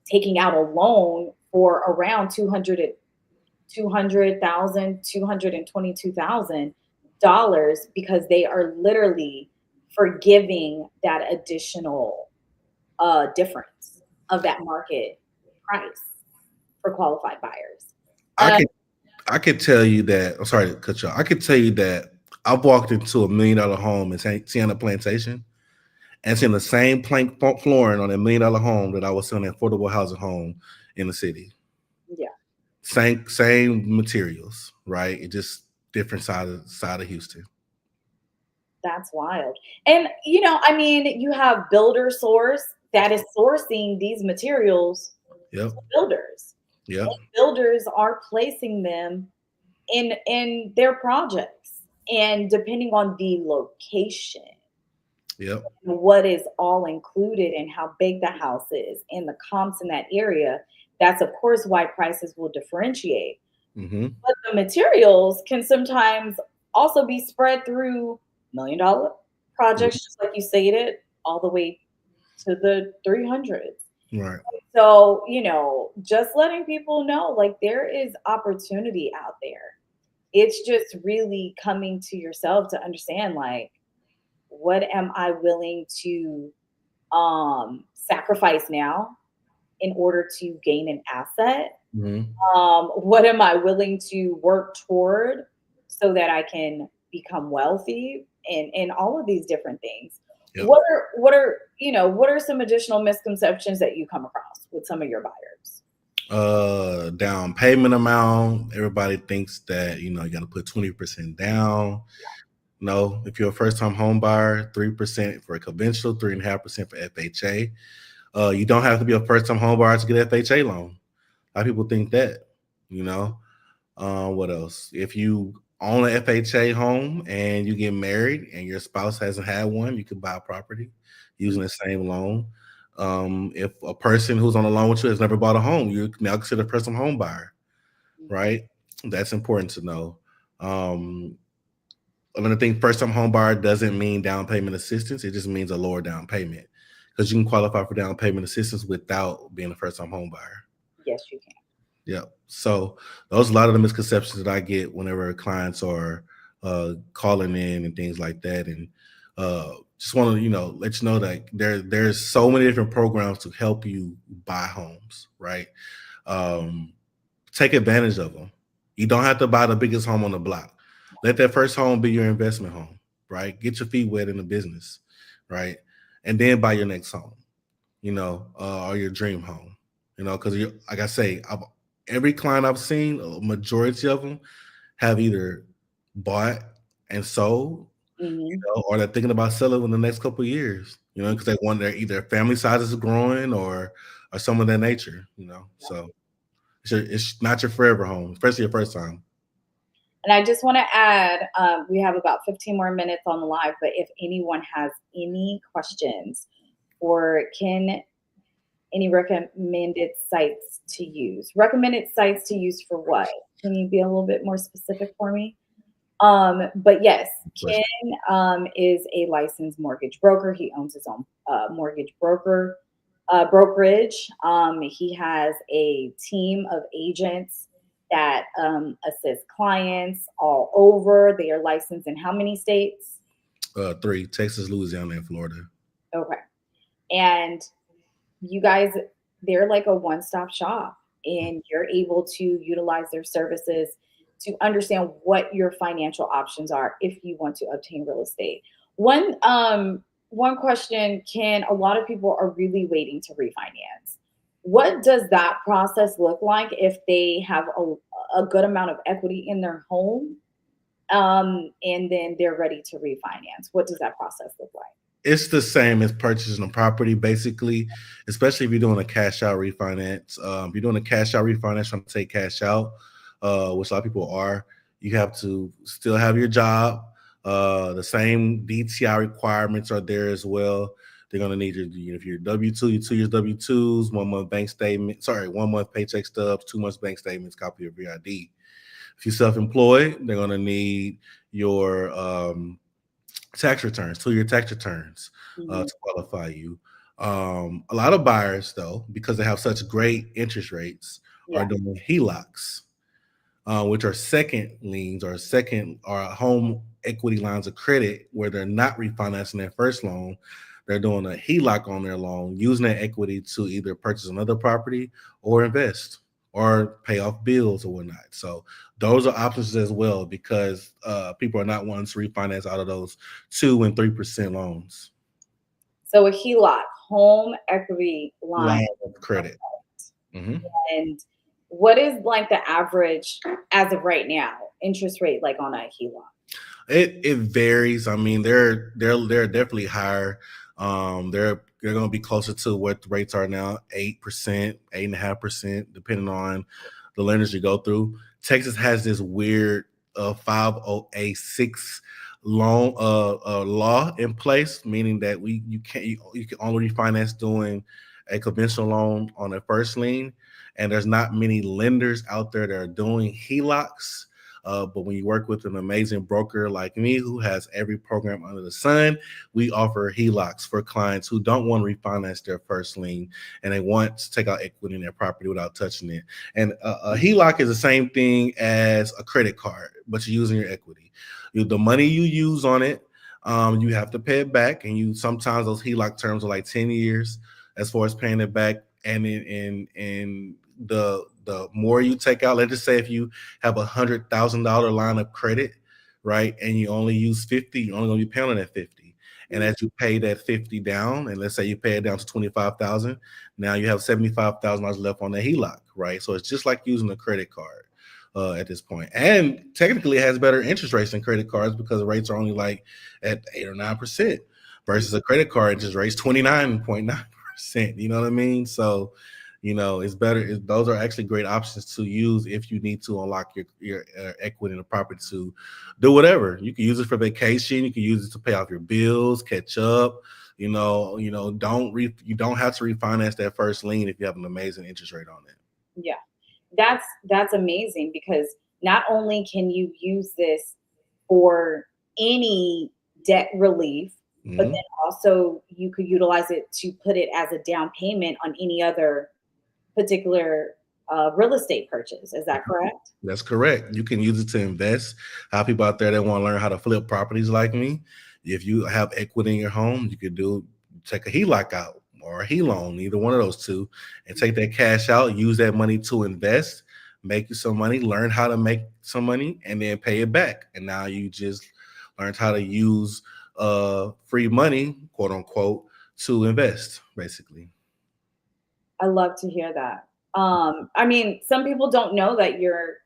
taking out a loan for around $222,000 because they are literally forgiving that additional difference of that market price for qualified buyers. I could tell you that. I'm sorry to cut you off. I could tell you that I've walked into $1 million home in Sienna Plantation and seen the same plank flooring on $1 million home that I was seeing an affordable housing home in the city. Yeah. Same materials, right? It just different side of Houston. That's wild. And you have Builder Source that is sourcing these materials to builders. Yeah. Builders are placing them in their projects, and depending on the location, what is all included and how big the house is and the comps in that area, that's of course why prices will differentiate. Mm-hmm. But the materials can sometimes also be spread through $1 million projects, just like you stated, all the way to the 300s. Right. So, just letting people know, like, there is opportunity out there. It's just really coming to yourself to understand, like, what am I willing to sacrifice now in order to gain an asset? Mm-hmm. What am I willing to work toward so that I can become wealthy, and all of these different things? Yep. What are some additional misconceptions that you come across with some of your buyers? Down payment amount. Everybody thinks that you got to put 20% down. No, if you're a first-time home buyer, 3% for a conventional, 3.5% for FHA. You don't have to be a first-time home buyer to get FHA loan. A lot of people think that. What else? If you own an FHA home and you get married and your spouse hasn't had one, you can buy a property using the same loan. If a person who's on a loan with you has never bought a home, you now consider a first-time home buyer, right? That's important to know. Another thing, first-time home buyer doesn't mean down payment assistance. It just means a lower down payment, because you can qualify for down payment assistance without being a first-time home buyer. Yes, you can. Yeah. So those are a lot of the misconceptions that I get whenever clients are calling in and things like that. And just want to, let you know that there's so many different programs to help you buy homes, right? Take advantage of them. You don't have to buy the biggest home on the block. Let that first home be your investment home, right? Get your feet wet in the business, right? And then buy your next home, or your dream home, because like I say, every client I've seen, a majority of them have either bought and sold, or they're thinking about selling in the next couple of years, because they want either family size is growing or some of that nature, So it's not your forever home, especially your first time. And I just want to add, we have about 15 more minutes on the live, but if anyone has any questions or any recommended sites to use. Recommended sites to use for what? Can you be a little bit more specific for me? But yes, Ken is a licensed mortgage broker. He owns his own mortgage brokerage. He has a team of agents that assist clients all over. They are licensed in how many states? 3: Texas, Louisiana, and Florida. Okay. And you guys, they're like a one-stop shop, and you're able to utilize their services to understand what your financial options are if you want to obtain real estate. One question, Ken, a lot of people are really waiting to refinance. What does that process look like if they have a good amount of equity in their home, and then they're ready to refinance? What does that process look like? It's the same as purchasing a property, basically, especially if you're doing a cash out refinance. If you're doing a cash out refinance, trying to take cash out, which a lot of people are, you have to still have your job. The same DTI requirements are there as well. They're going to need if you're W-2, your 2 years W-2s, 1 month bank statement, 1 month paycheck stubs, 2 months bank statements, copy of your ID. If you're self-employed, they're going to need your tax returns, 2-year tax returns to qualify you. A lot of buyers, though, because they have such great interest rates, are doing HELOCs, which are second liens or home equity lines of credit, where they're not refinancing their first loan. They're doing a HELOC on their loan, using that equity to either purchase another property or invest or pay off bills or whatnot. So those are options as well, because people are not wanting to refinance out of those 2% and 3% loans. So a HELOC, home equity line of credit. And what is like the average as of right now interest rate like on a HELOC? It varies. I mean, they're definitely higher. They're going to be closer to what the rates are now, 8%, 8.5%, depending on the lenders you go through. Texas has this weird 508-6 loan law in place, meaning that you can only refinance doing a conventional loan on a first lien, and there's not many lenders out there that are doing HELOCs. But when you work with an amazing broker like me, who has every program under the sun, we offer HELOCs for clients who don't want to refinance their first lien and they want to take out equity in their property without touching it. And a HELOC is the same thing as a credit card, but you're using your equity. The money you use on it, you have to pay it back. And sometimes those HELOC terms are like 10 years as far as paying it back. And in the more you take out, let's just say if you have $100,000 line of credit, right, and you only use 50, you're only going to be paying on that 50. And as you pay that 50 down, and let's say you pay it down to 25,000, now you have $75,000 left on the HELOC, right? So it's just like using a credit card at this point. And technically it has better interest rates than credit cards, because the rates are only like at 8 or 9% versus a credit card interest rates 29.9%. You know what I mean? So It's better. Those are actually great options to use if you need to unlock your equity in the property to do whatever. You can use it for vacation. You can use it to pay off your bills, catch up. You don't have to refinance that first lien if you have an amazing interest rate on it. Yeah. That's amazing, because not only can you use this for any debt relief, but Mhm. then also you could utilize it to put it as a down payment on any other particular real estate purchase. Is that correct? That's correct. You can use it to invest. How people out there that want to learn how to flip properties like me, if you have equity in your home, you could take a HELOC out or a HELOan, either one of those two, and take that cash out, use that money to invest, make you some money, learn how to make some money, and then pay it back. And now you just learned how to use free money, quote unquote, to invest, basically. I love to hear that. I mean, some people don't know that you're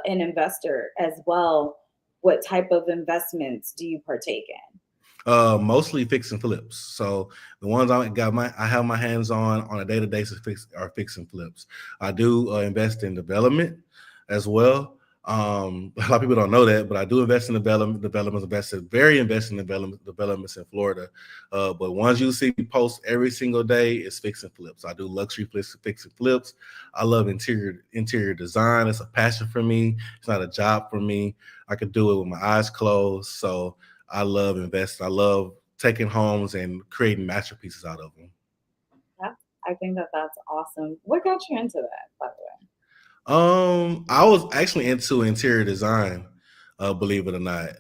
an investor as well. What type of investments do you partake in? Mostly fix and flips. So the ones I have my hands on a day-to-day basis are fix and flips. I do invest in development as well. A lot of people don't know that, but I do invest in developments, invest in developments in Florida. But ones you see me post every single day is fix and flips. I do luxury fix and flips. I love interior design. It's a passion for me. It's not a job for me. I could do it with my eyes closed. So I love investing. I love taking homes and creating masterpieces out of them. Yeah, I think that that's awesome. What got you into that, by the way? I was actually into interior design, believe it or not,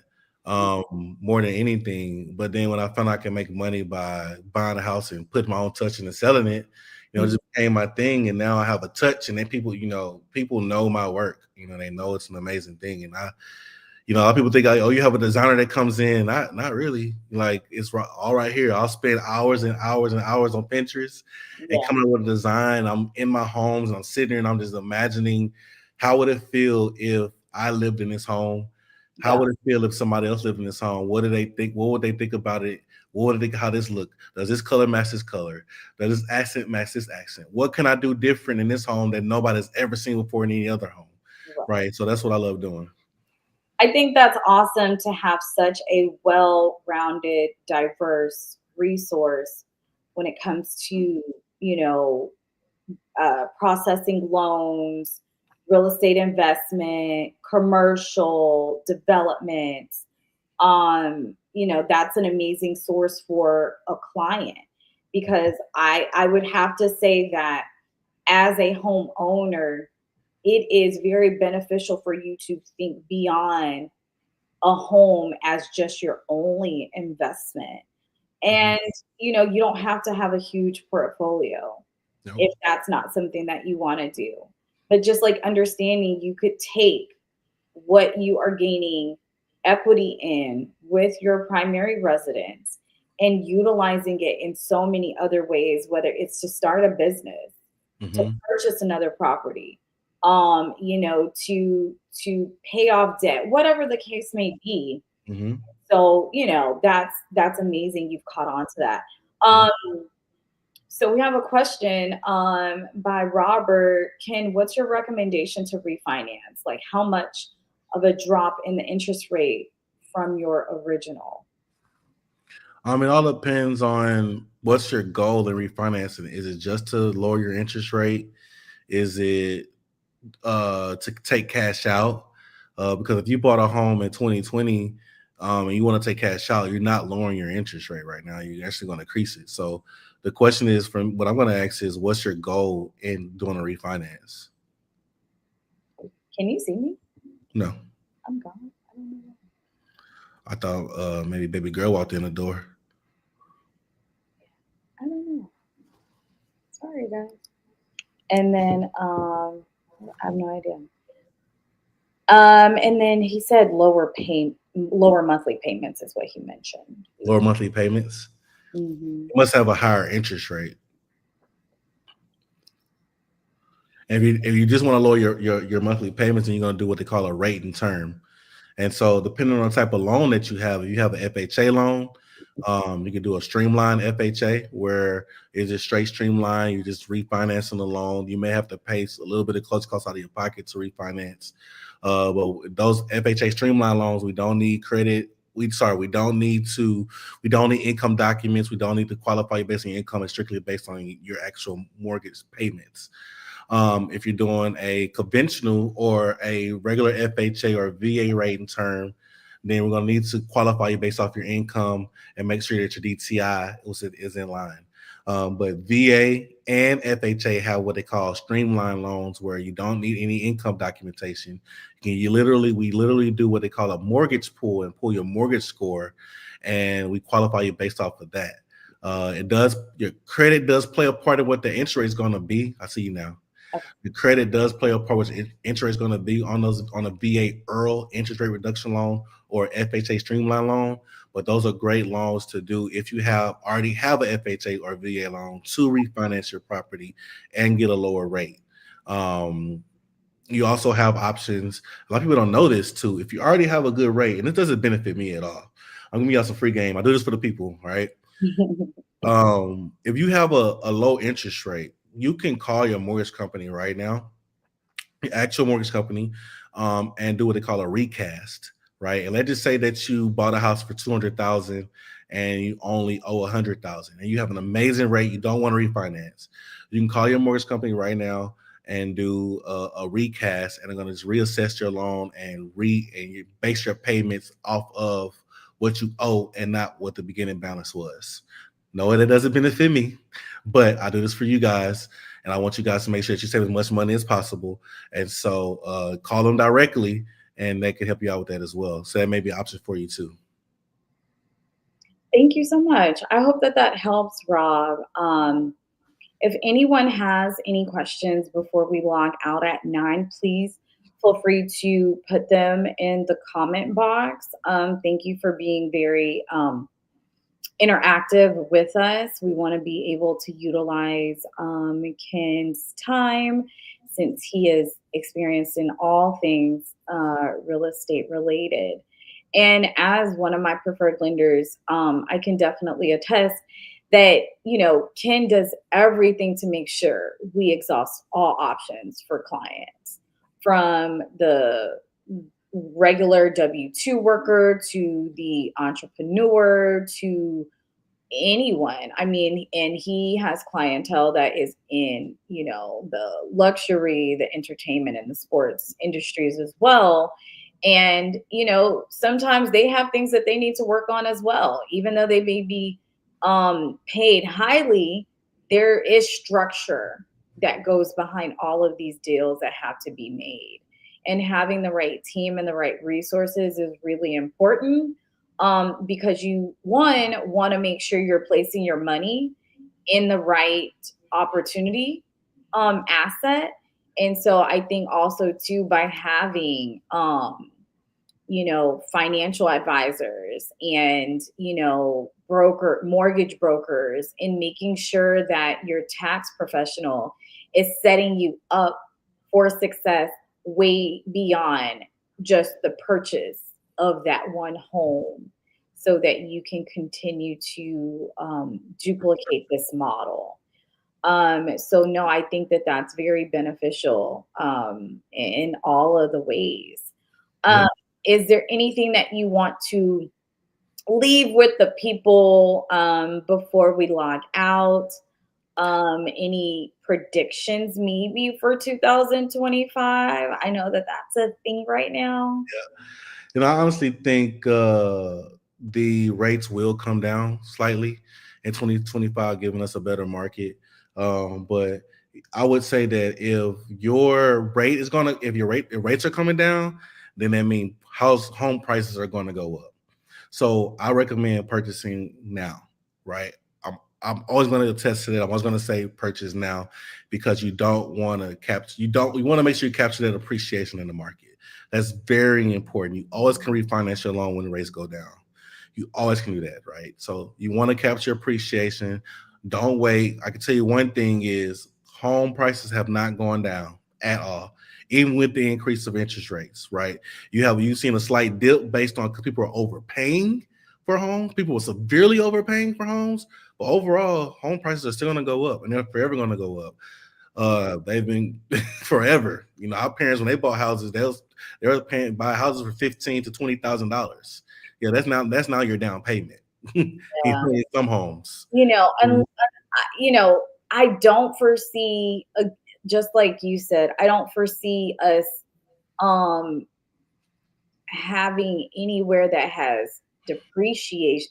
more than anything. But then when I found out I can make money by buying a house and putting my own touch into selling it, it Mhm. just became my thing. And now I have a touch, and then people know my work. They know it's an amazing thing, and a lot of people think, like, oh, you have a designer that comes in. Not really. Like, it's all right here. I'll spend hours and hours and hours on Pinterest and Yeah, coming up with a design. I'm in my homes and I'm sitting there and I'm just imagining how would it feel if I lived in this home? How yeah, would it feel if somebody else lived in this home? What do they think? What would they think about it? What would they think how this look? Does this color match this color? Does this accent match this accent? What can I do different in this home that nobody's ever seen before in any other home? right. Right. So that's what I love doing. I think that's awesome to have such a well-rounded, diverse resource when it comes to, you know, processing loans, real estate investment, commercial development. That's an amazing source for a client, because I would have to say that as a homeowner, it is very beneficial for you to think beyond a home as just your only investment. Mhm. And you don't have to have a huge portfolio Nope. if that's not something that you want to do. But just like understanding, you could take what you are gaining equity in with your primary residence and utilizing it in so many other ways, whether it's to start a business, to Mhm. purchase another property, to pay off debt, whatever the case may be. Mhm. So, that's amazing you've caught on to that. Yeah. Um, so we have a question by Robert. Ken, what's your recommendation to refinance? Like, how much of a drop in the interest rate from your original? It all depends on what's your goal in refinancing. Is it just to lower your interest rate? Is it to take cash out? Because if you bought a home in 2020 and you want to take cash out, you're not lowering your interest rate right now. You're actually going to increase it. So the question is, from what I'm going to ask is, what's your goal in doing a refinance? Can you see me? No, I'm gone. I don't know. I thought maybe baby girl walked in the door. I don't know. Sorry, guys. And then I have no idea. And then he said lower monthly payments is what he mentioned. Lower monthly payments. Hmm. You must have a higher interest rate. And if you just want to lower your monthly payments, and you're going to do what they call a rate and term. And so, depending on the type of loan that you have, if you have an FHA loan, You can do a streamlined FHA where it's just straight streamline. You just refinancing the loan. You may have to pay a little bit of close costs out of your pocket to refinance. But those FHA streamline loans, we don't need credit. We don't need income documents. We don't need to qualify based on your income. It's strictly based on your actual mortgage payments. If you're doing a conventional or a regular FHA or VA rate in term, then we're going to need to qualify you based off your income and make sure that your DTI is in line. But VA and FHA have what they call streamline loans, where you don't need any income documentation. We literally do what they call a mortgage pool and pull your mortgage score, and we qualify you based off of that. Your credit does play a part of what the interest rate is going to be. I see you now. The credit does play a part, which interest is going to be on a VA EARL interest rate reduction loan or FHA streamline loan. But those are great loans to do if you already have a FHA or VA loan to refinance your property and get a lower rate. You also have options. A lot of people don't know this too. If you already have a good rate, and this doesn't benefit me at all, I'm gonna give y'all some free game. I do this for the people, right? If you have a low interest rate, you can call your mortgage company right now, your actual mortgage company, and do what they call a recast, right? And let's just say that you bought a house for $200,000 and you only owe $100,000, and you have an amazing rate. You don't want to refinance. You can call your mortgage company right now and do a recast, and they're going to just reassess your loan and you base your payments off of what you owe and not what the beginning balance was. No, that doesn't benefit me, but I do this for you guys, and I want you guys to make sure that you save as much money as possible. And so call them directly, and they can help you out with that as well. So that may be an option for you too. Thank you so much. I hope that helps, Rob. If anyone has any questions before we log out at 9, please feel free to put them in the comment box. Thank you for being very interactive with us. We want to be able to utilize Ken's time, since he is experienced in all things real estate related. And as one of my preferred lenders, I can definitely attest that, Ken does everything to make sure we exhaust all options for clients, from the regular W-2 worker to the entrepreneur to anyone. I mean, and he has clientele that is in, the luxury, the entertainment, and the sports industries as well. And, sometimes they have things that they need to work on as well. Even though they may be paid highly, there is structure that goes behind all of these deals that have to be made. And having the right team and the right resources is really important, because you, want to make sure you're placing your money in the right opportunity asset. And so I think also too, by having, financial advisors and, mortgage brokers, and making sure that your tax professional is setting you up for success way beyond just the purchase of that one home, so that you can continue to duplicate this model. So no, I think that that's very beneficial in all of the ways. Is there anything that you want to leave with the people before we log out? Any predictions maybe for 2025? I know that that's a thing right now. Yeah. I honestly think the rates will come down slightly in 2025, giving us a better market. But I would say that if rates are coming down, then that means home prices are going to go up. So I recommend purchasing now, right? I'm always going to attest to that. I'm always going to say purchase now, because you want to make sure you capture that appreciation in the market. That's very important. You always can refinance your loan when the rates go down. You always can do that, right? So you want to capture appreciation. Don't wait. I can tell you one thing is home prices have not gone down at all, even with the increase of interest rates, right? You've seen a slight dip based on because people are overpaying for homes. People were severely overpaying for homes, but overall, home prices are still going to go up, and they're forever going to go up. They've been forever. You know, our parents, when they bought houses, they were paying buy houses for $15,000 to $20,000. Yeah, that's now your down payment. You know, in some homes. You know, you know, I don't foresee, just like you said, I don't foresee us having anywhere that has depreciation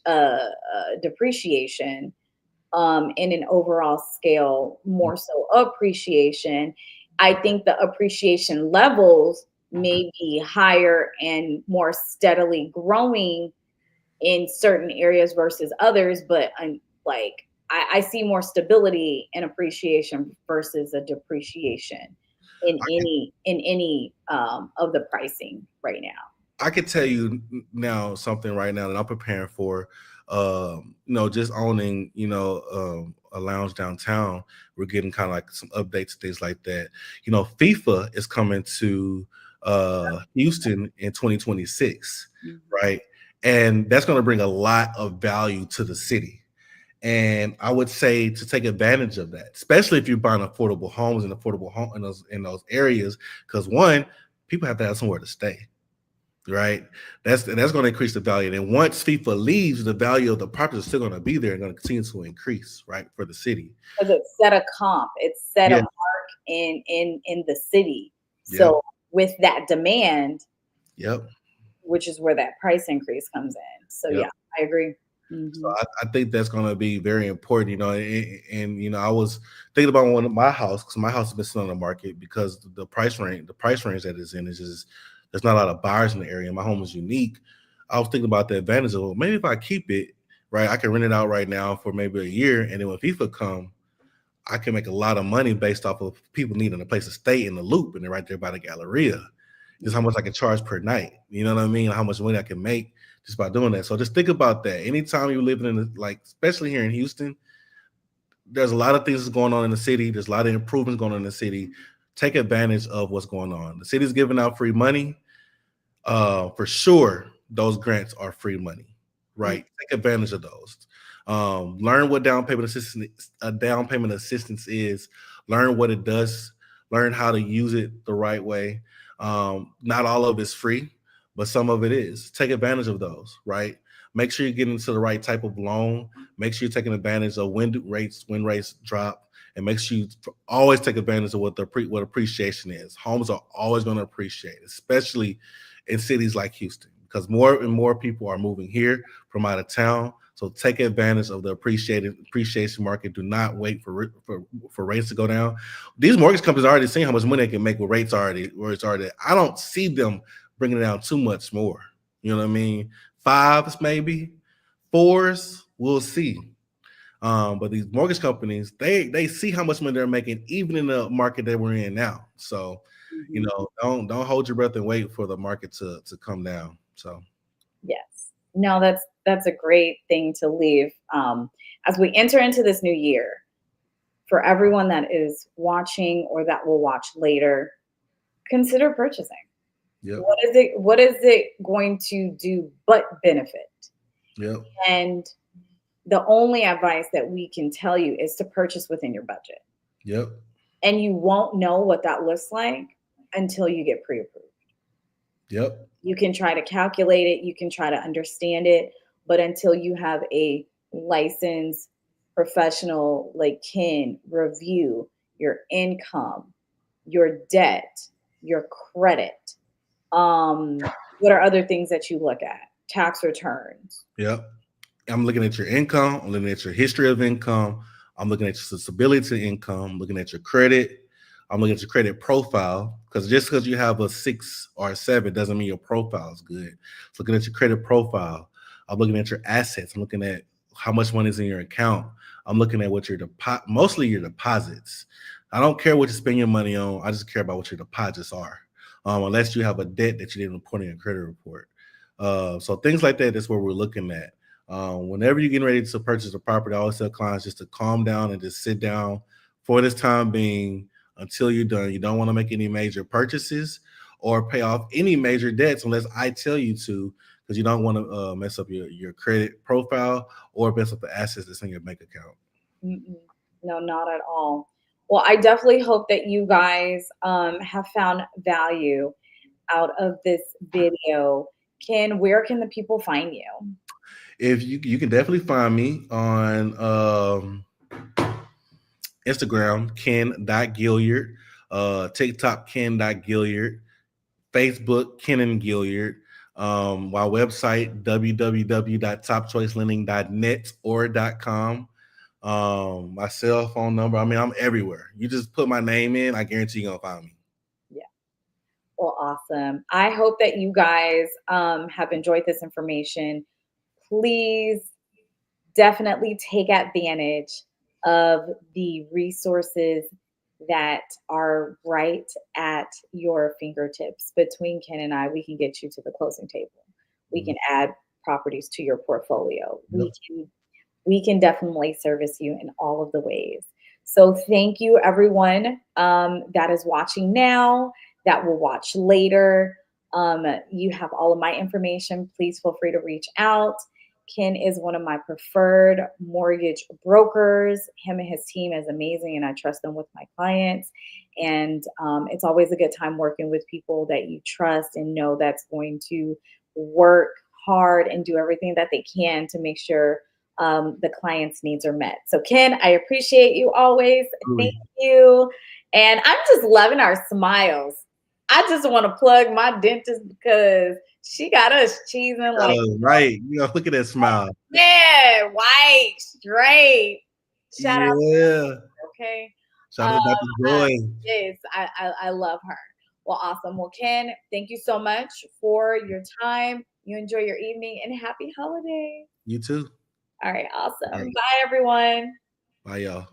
in an overall scale, more so appreciation. I think the appreciation levels may be higher and more steadily growing in certain areas versus others, but I see more stability and appreciation versus a depreciation in any of the pricing right now. I could tell you now something right now that I'm preparing for. You know, just owning, you know, a lounge downtown. We're getting kind of like some updates, things like that. You know, FIFA is coming to Houston in 2026, right? And that's going to bring a lot of value to the city. And I would say to take advantage of that, especially if you're buying affordable homes and affordable home in those areas, because one, people have to have somewhere to stay. Right, that's going to increase the value. And once FIFA leaves, the value of the property is still going to be there and going to continue to increase, right, for the city. Because it's set a comp, it's set a mark in the city. So with that demand, which is where that price increase comes in. So yeah, I agree. So I think that's going to be very important, you know. And you know, I was thinking about one of my house, because my house has been sitting on the market because the price range that it's in is just, there's not a lot of buyers in the area. My home is unique. I was thinking about the advantage of, well, maybe if I keep it, right, I can rent it out right now for maybe a year, and then when FIFA come, I can make a lot of money based off of people needing a place to stay in the Loop, and they're right there by the Galleria. Just how much I can charge per night. You know what I mean? How much money I can make just by doing that. So just think about that. Anytime you're living in, like, especially here in Houston, there's a lot of things going on in the city. There's a lot of improvements going on in the city. Take advantage of what's going on. The city's giving out free money. For sure, those grants are free money, right? Take advantage of those. Learn what down payment assistance is. Learn what it does. Learn how to use it the right way. Not all of it's free, but some of it is. Take advantage of those, right? Make sure you're getting into the right type of loan. Make sure you're taking advantage of when rates drop. And make sure you always take advantage of what appreciation is. Homes are always going to appreciate, especially in cities like Houston, because more and more people are moving here from out of town. So take advantage of the appreciation market. Do not wait for rates to go down. These mortgage companies are already seeing how much money they can make with rates already where it's already. I don't see them bringing it down too much more. You know what I mean? 5s, maybe 4s. We'll see. But these mortgage companies, they see how much money they're making, even in the market that we're in now. So, you know, don't hold your breath and wait for the market to come down. So, yes, no, that's a great thing to leave as we enter into this new year. For everyone that is watching or that will watch later, consider purchasing. Yep. What is it going to do but benefit? Yep. And the only advice that we can tell you is to purchase within your budget. Yep. And you won't know what that looks like until you get pre-approved. Yep. You can try to calculate it, you can try to understand it, but until you have a licensed professional like Ken review your income, your debt, your credit, what are other things that you look at? Tax returns. Yep. I'm looking at your income. I'm looking at your history of income. I'm looking at your stability to income. I'm looking at your credit. I'm looking at your credit profile, because just because you have a 6 or a 7 doesn't mean your profile is good. So looking at your credit profile. I'm looking at your assets. I'm looking at how much money is in your account. I'm looking at what your mostly your deposits. I don't care what you spend your money on. I just care about what your deposits are. Unless you have a debt that you didn't report in your credit report. So things like that is what we're looking at. Whenever you're getting ready to purchase a property, I always tell clients just to calm down and just sit down for this time being until you're done. You don't want to make any major purchases or pay off any major debts unless I tell you to, because you don't want to mess up your credit profile or mess up the assets that's in your bank account. No, not at all. Well, I definitely hope that you guys have found value out of this video. Ken, where can the people find you? If you can definitely find me on Instagram, ken.gilliard, TikTok, ken.gilliard, Facebook, Kenan Gilliard, my website, www.topchoicelending.net or .com. My cell phone number. I mean, I'm everywhere. You just put my name in, I guarantee you're gonna find me. Yeah. Well, awesome. I hope that you guys have enjoyed this information. Please definitely take advantage of the resources that are right at your fingertips. Between Ken and I, we can get you to the closing table. We can add properties to your portfolio. Yep. We can definitely service you in all of the ways. So thank you, everyone that is watching now, that will watch later. You have all of my information. Please feel free to reach out. Ken is one of my preferred mortgage brokers. Him and his team is amazing, and I trust them with my clients. And it's always a good time working with people that you trust and know that's going to work hard and do everything that they can to make sure the client's needs are met. So Ken, I appreciate you always. Thank you. And I'm just loving our smiles. I just want to plug my dentist because she got us cheesing like right. You know, look at that smile. Yeah, white, straight. Shout out to her, okay? Shout out to Dr. Joy. Yes, I love her. Well, awesome. Well, Ken, thank you so much for your time. You enjoy your evening and happy holidays. You too. All right, awesome. All right. Bye, everyone. Bye, y'all.